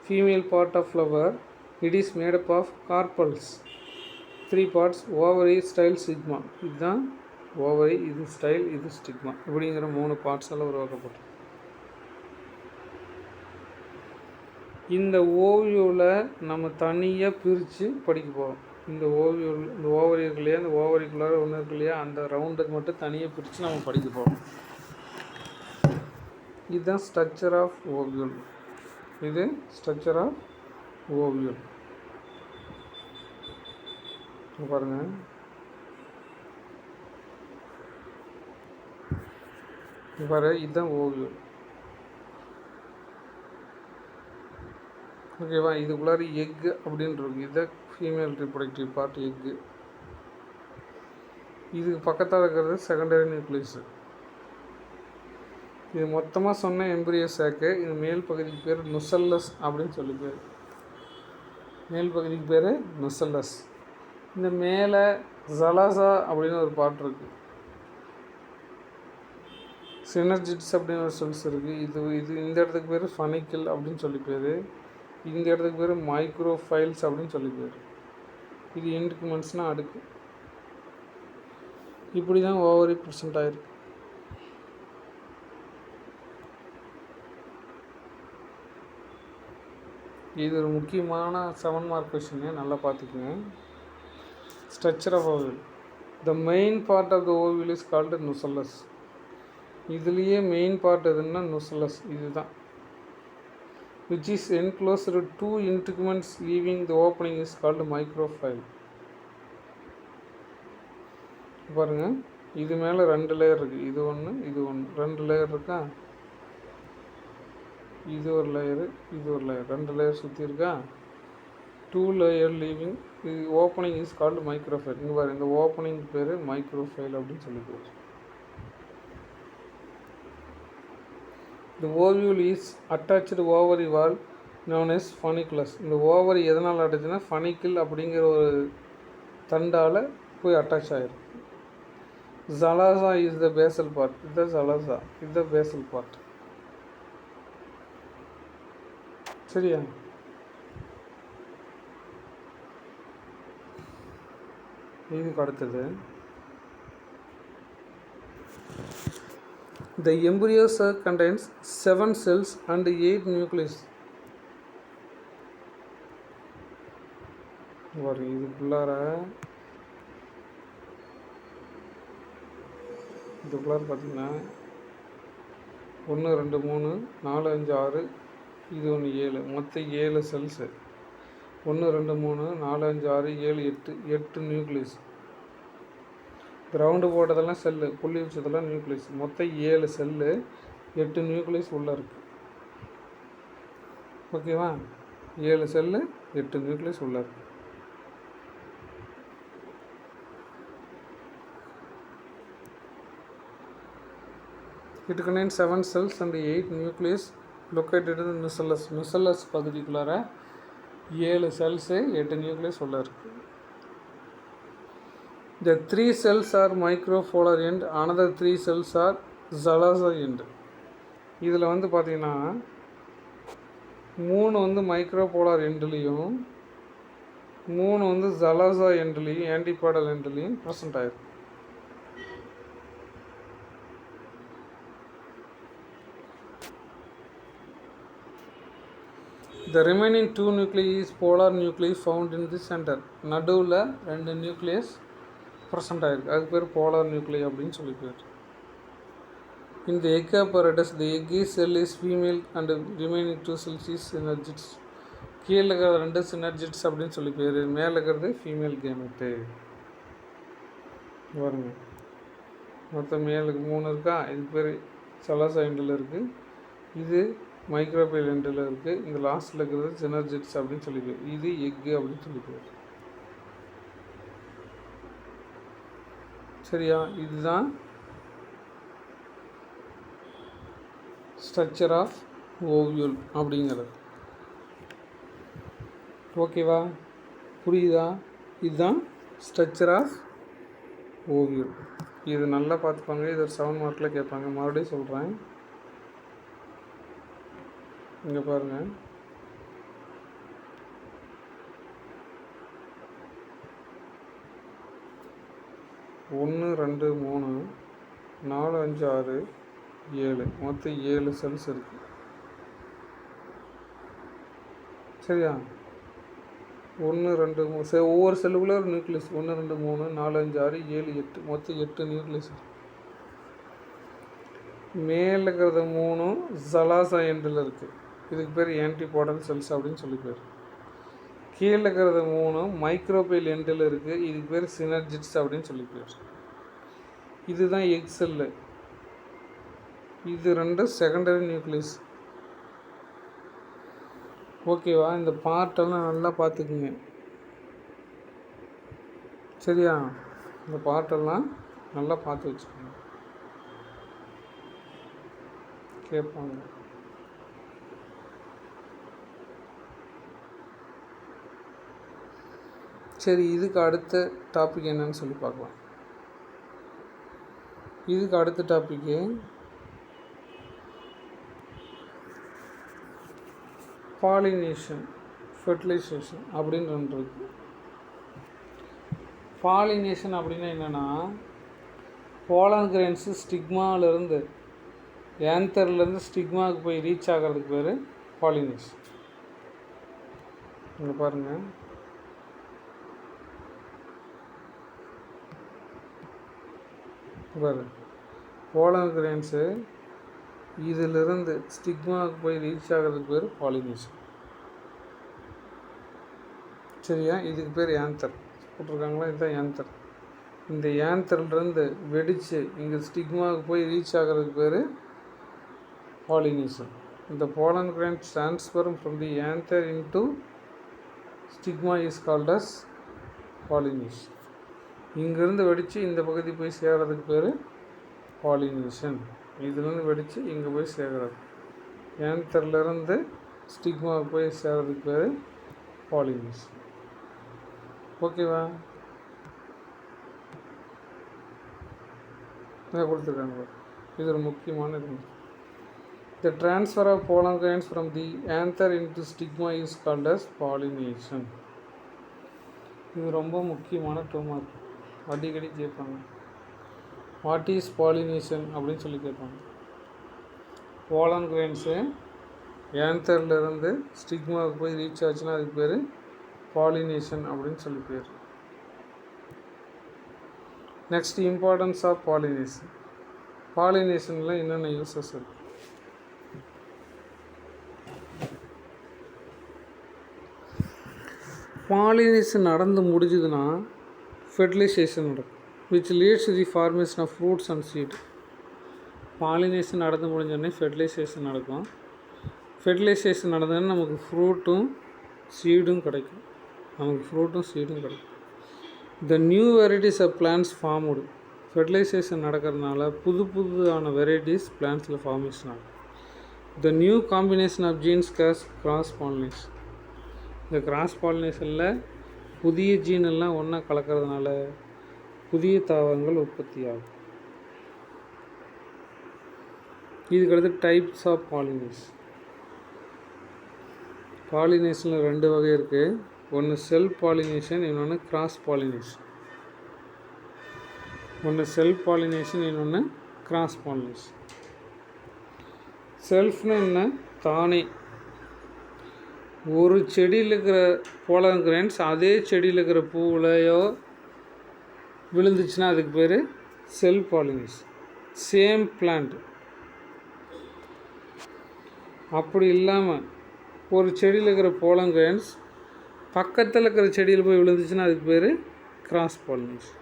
Speaker 1: female part of flower. It is made up of carpels. 3 parts: ovary, style, stigma. இதுதான் ஓவரி, இது ஸ்டைல், இது ஸ்டிக்மா இப்படிங்கிற 3 பார்ட்ஸால் உருவாக்கப்பட்டது. இந்த ஓவியோவில் நம்ம தனியாக பிரித்து படிக்க போகிறோம். இந்த ஓவரி இருக்கு இல்லையா, அந்த ஓவரிக்குள்ளார ஒன்று இருக்கு இல்லையா, அந்த ரவுண்டுக்கு மட்டும் தனியாக பிரித்து நம்ம படிக்க போகிறோம். இதுதான் ஸ்ட்ரக்சர் ஆஃப் ஓவியூல். இது ஸ்ட்ரக்சர் ஆஃப் ஓவியூல். பாருங்கள், பாரு, இதுதான் ஓவியூல். ஓகேவா? இதுக்குள்ளார எக்கு அப்படின்னு இருக்கு. இதுதான் ஃபீமேல் ரீப்ரொடக்டிவ் பார்ட், எக்கு. இதுக்கு பக்கத்தில் இருக்கிறது செகண்டரி நியூக்ளியஸ். இது மொத்தமாக சொன்ன எம்பிரியோ சாக்கு. இது மேல் பகுதிக்கு பேர் நுசல்லஸ் அப்படின்னு சொல்லி பேர். மேல் பகுதிக்கு பேர் நுசல்லஸ். இந்த மேலே ஜலாசா அப்படின்னு ஒரு பாட்டு இருக்குது. சினர்ஜிட்ஸ் அப்படின்னு ஒரு செல்ஸ் இருக்குது. இது இந்த இடத்துக்கு பேர் ஃபனிக்கிள் அப்படின்னு சொல்லி பேர். இந்த இடத்துக்கு பேர் மைக்ரோஃபைல்ஸ் அப்படின்னு சொல்லி பேர். இது இன்ட்ரிகுமெண்ட்ஸ்னால் அடுக்கு. இப்படி தான் ஓவரி ப்ரெசென்ட் ஆகிருக்கு. இது ஒரு முக்கியமான 7 மார்க் கொஷின், நல்லா பார்த்துக்குங்க. Structure of ovule. The main part of the ovule is called nucellus. இதுலேயே மெயின் பார்ட் எதுன்னா நுசல்லஸ் இதுதான். which is enclosed to 2 integuments leaving the opening is called micropyle. பாருங்க, இது மேலே 2 லேயர் இருக்குது. இது ஒன்று, இது ஒன்று, 2 லேயர் இருக்கா. இது ஒரு லேயரு, இது ஒரு லேயர், 2 லேயர் சுற்றி இருக்கா. 2 லேயர் லீவிங். இது ஓப்பனிங் இஸ் கால்டு மைக்ரோஃபைல். இங்கே பாருங்க, இந்த ஓப்பனிங் பேர் மைக்ரோஃபைல் அப்படின்னு சொல்லி பேர். The ovule is attached ovary wall known as funiculus. இந்த ஓவரி எதனால் அட்டாச்சுன்னா ஃபனிக்கிள் அப்படிங்கிற ஒரு தண்டால் போய் அட்டாச் ஆகிருக்கு. ஜலாசா இஸ் த பேசல் பார்ட். இதுதான் ஜலாசா, இதுதான் பேசல் பார்ட். சரியா? இதுக்கு அடுத்தது the embryo sac contains 7 cells and 8 nucleus. இதுக்குள்ளார பார்த்தீங்கன்னா 1 2 3 4 5 6 இது ஒன்று 7, மொத்தம் 7 செல்ஸு. 1 2 3 4 5 6 7 8 நியூக்ளியஸ். ரவுண்டு போட்டதெல்லாம் செல்லு, புள்ளி வச்சதெல்லாம் நியூக்ளியஸ். மொத்தம் 7 செல்லு, 8 நியூக்ளியஸ் உள்ளே இருக்குது. ஓகேவா? 7 செல்லு, 8 நியூக்ளியஸ் உள்ளே இருக்குது. It contains 7 cells and 8 nucleus located in the nucellus. Nucellus பகுதிக்குள்ளார 7 cells, 8 nucleus உள்ளே இருக்குது. The 3 cells are micropolar end, another 3 cells are zalaza end. இதில் வந்து பார்த்தீங்கன்னா 3 வந்து மைக்ரோபோலார் எண்ட்லேயும் 3 வந்து ஜலாசா எண்ட்லேயும் ஆன்டிபாடல் எண்ட்லேயும் ப்ரெசென்ட் ஆகிருக்கு. The remaining 2 nuclei is polar nuclei found in the center. நடுவில் 2 nucleus present ஆகிருக்கு. அதுக்கு பேர் போலார் நியூக்ளை அப்படின்னு சொல்லி பேர். இந்த egg apparatus, the egg cell is female and remaining 2 cells is synergids. கீழே இருக்கிற 2 synergids அப்படின்னு சொல்லி பேர். மேலே இருக்கிறது ஃபீமேல் கேமெட்டு. பாருங்க, மொத்தம் மேலுக்கு 3 இருக்கா. இது பேர் சலாசா எண்டில் இருக்குது, இது மைக்ரோபைல் எண்டில் இருக்குது, இந்த லாஸ்ட்டில் இருக்கிறது சினர்ஜிட்ஸ் அப்படின்னு சொல்லி பேர். இது எக்கு அப்படின்னு சொல்லி பேர். சரியா? இதுதான் ஸ்ட்ரக்சர் ஆஃப் ஓவியூல் அப்படிங்கிறது. ஓகேவா? புரியுதா? இதுதான் ஸ்ட்ரக்சர் ஆஃப் ஓவியூல். இது நல்லா பார்த்துப்பாங்க. இது ஒரு 7 மார்க்கில் கேட்பாங்க. மறுபடியும் சொல்கிறேன், இங்கே பாருங்கள். ஒன்று 2 3 4 5 6 7 மொத்தம் 7 செல்ஸ் இருக்குது. சரியா? 1 2 3 ஒவ்வொரு செல்லுக்குள்ளே ஒரு நியூக்ளியஸ். 1 2 3 4 5 6 7 8 மொத்தம் 8 நியூக்ளியஸ். மேலே இருக்கிறது 3 ஜலாசா எண்டில் இருக்குது. இதுக்கு பேர் ஆன்டிபாடல் செல்ஸ் அப்படின்னு சொல்லி பேர். கீழே இருக்கிறது 3 மைக்ரோபைல் எண்டில் இருக்குது. இதுக்கு பேர் சினர்ஜிட்ஸ் அப்படின்னு சொல்லி பேர். இதுதான் எக் செல்லு. இது 2 செகண்டரி நியூக்ளியஸ். ஓகேவா? இந்த பார்ட்டெல்லாம் நல்லா பார்த்துக்குங்க. சரியா? இந்த பார்ட்டெல்லாம் நல்லா பார்த்து வச்சுக்கோங்க, கேட்பாங்க. சரி, இதுக்கு அடுத்த டாபிக் என்னன்னு சொல்லி பார்க்கலாம். இதுக்கு அடுத்த டாப்பிக்கு பாலினேஷன், ஃபெர்டிலைசேஷன் அப்படின்னு ஒன்று இருக்குது. பாலினேஷன் அப்படின்னா என்னென்னா, போலன் கிரெயின்ஸு ஸ்டிக்மாவிலேருந்து ஏந்தர்லேருந்து ஸ்டிக்மாவுக்கு போய் ரீச் ஆகிறதுக்கு பேர் பாலினேஷன். இங்கே பாருங்கள், போலன் கிரெயின்ஸு இதிலிருந்து ஸ்டிக்மாவுக்கு போய் ரீச் ஆகிறதுக்கு பேர் பாலினேஷன். சரியா? இதுக்கு பேர் ஏந்தர் போட்டிருக்காங்களா, இதுதான் ஏந்தர். இந்த ஏந்தர்லேருந்து வெடித்து இங்கே ஸ்டிக்மாவுக்கு போய் ரீச் ஆகிறதுக்கு பேர் பாலினேஷன். இந்த pollen grain transferring from the anther into stigma is called as pollination. இங்கேருந்து வெடித்து இந்த பகுதி போய் சேர்கிறதுக்கு பேர் பாலினேஷன். இதுலேருந்து வெடித்து இங்கே போய் சேர்கிறது, ஏந்தர்லேருந்து ஸ்டிக்மாவுக்கு போய் சேர்கிறதுக்கு பேர் பாலினேஷன். ஓகேவா? இதை கொடுத்துருக்காங்க, இது ஒரு முக்கியமான இது. The transfer of pollen grains from the anther into stigma is called as pollination. இது ரொம்ப முக்கியமான டேர்மாக இருக்குது, அடிக்கடி கேட்பாங்க. வாட் இஸ் பாலினேஷன் அப்படின்னு சொல்லி கேட்பாங்க. போலன் கிரெயின்ஸு ஏந்தர்லேருந்து ஸ்டிக்மாவுக்கு போய் ரீச் ஆச்சுன்னா அதுக்கு பேர் பாலினேஷன் அப்படின்னு சொல்லி பேர். Next, importance of pollination. பாலினேஷனில் என்னென்ன யூசஸ் இருக்குது? பாலினேஷன் நடந்து முடிஞ்சதுன்னா ஃபெர்டிலைசேஷன் நடக்கும், which leads to the formation of fruits and seed. Pollination நடந்து முடிஞ்சோடனே ஃபெர்டிலைசேஷன் நடக்கும். ஃபெர்டிலைசேஷன் நடந்ததுன்னா நமக்கு ஃப்ரூட்டும் சீடும் கிடைக்கும். The new varieties of plants formed. Fertilization நடக்கிறதுனால புதுயான வெரைட்டிஸ் பிளான்ஸில் ஃபார்மேஷன் ஆகும். The new combination of genes cross pollination. இந்த கிராஸ் பாலினேஷனில் புதிய ஜீன் எல்லாம் ஒன்றா கலக்கிறதுனால புதிய தாவரங்கள் உற்பத்தி ஆகும். இதுக்கடுத்து டைப்ஸ் ஆஃப் பாலினேஷன். பாலினேஷனில் 2 வகை இருக்குது. ஒன்று செல்ஃப் பாலினேஷன், இன்னொன்று கிராஸ் பாலினேஷன். இன்னொன்று கிராஸ் பாலினேஷன். செல்ஃப்னு என்ன? தானே. ஒரு செடியில் இருக்கிற போலன் கிரெயின்ஸ் அதே செடியில் இருக்கிற பூவிலையோ விழுந்துச்சுன்னா அதுக்கு பேர் செல்ஃப் பாலினேஷன். Same plant. அப்படி இல்லாமல் ஒரு செடியில் இருக்கிற போலன் கிரெயின்ஸ் பக்கத்தில் இருக்கிற செடியில் போய் விழுந்துச்சுன்னா அதுக்கு பேர் கிராஸ் பாலினேஷன்.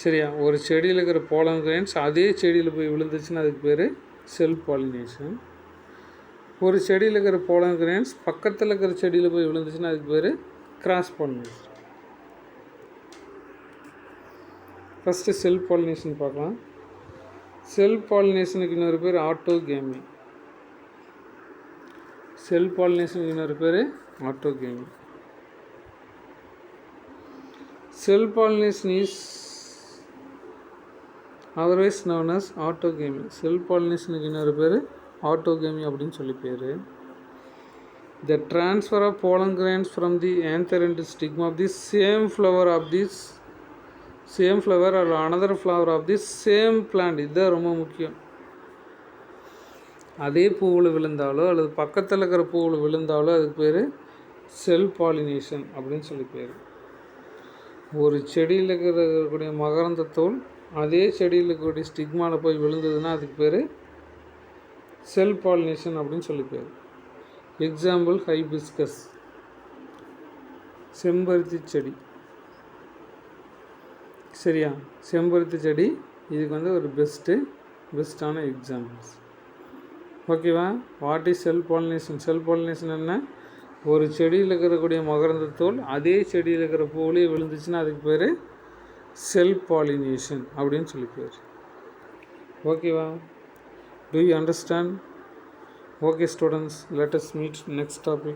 Speaker 1: சரியா? ஒரு செடியில் இருக்கிற போலன் கிரெயின்ஸ் அதே செடியில் போய் விழுந்துச்சுன்னா அதுக்கு பேர் செல்ஃப் பாலினேஷன். ஒரு செடியில் இருக்கிற போலன் கிரெயின்ஸ் பக்கத்தில் இருக்கிற செடியில் போய் விழுந்துச்சுன்னா அதுக்கு பேர் cross pollination. First self pollination பார்க்கலாம். செல்ஃப் பாலினேஷனுக்கு இன்னொரு பேர் ஆட்டோகேமி. செல்ஃப் பாலினேஷனுக்கு இன்னொரு பேர் autogamy. Self pollination is otherwise known as autogamy. Self பாலினேஷனுக்கு இன்னொரு பேர் ஆட்டோகேமி அப்படின்னு சொல்லி பேர். The transfer of pollen grains from the anther into stigma of the same flower or another flower of the same plant. இதுதான் ரொம்ப முக்கியம். அதே பூவில் விழுந்தாலோ அல்லது பக்கத்தில் இருக்கிற பூவில் விழுந்தாலோ அதுக்கு பேர் செல்ஃப் பாலினேஷன் அப்படின்னு சொல்லி பேர். ஒரு செடியில் இருக்கக்கூடிய மகரந்தத்தோல் அதே செடியில் இருக்கக்கூடிய ஸ்டிக்மாவில் போய் விழுந்ததுன்னா அதுக்கு பேர் செல்ஃப் பாலினேஷன் அப்படின்னு சொல்லி பேர். எக்ஸாம்பிள், ஹைபிஸ்கஸ், செம்பருத்தி செடி. சரியா? செம்பருத்தி செடி இதுக்கு ஒரு பெஸ்ட்டான எக்ஸாம்பிள்ஸ். ஓகேவா? What is self pollination? Self pollination என்ன? ஒரு செடியில் இருக்கக்கூடிய மகரந்தத்தோல் அதே செடியில் இருக்கிற பூவிலே விழுந்துச்சுன்னா அதுக்கு பேர் செல்ஃப் பாலினேஷன் அப்படின்னு சொல்லி பேர். ஓகேவா? Do you understand? Okay students, let us meet next topic.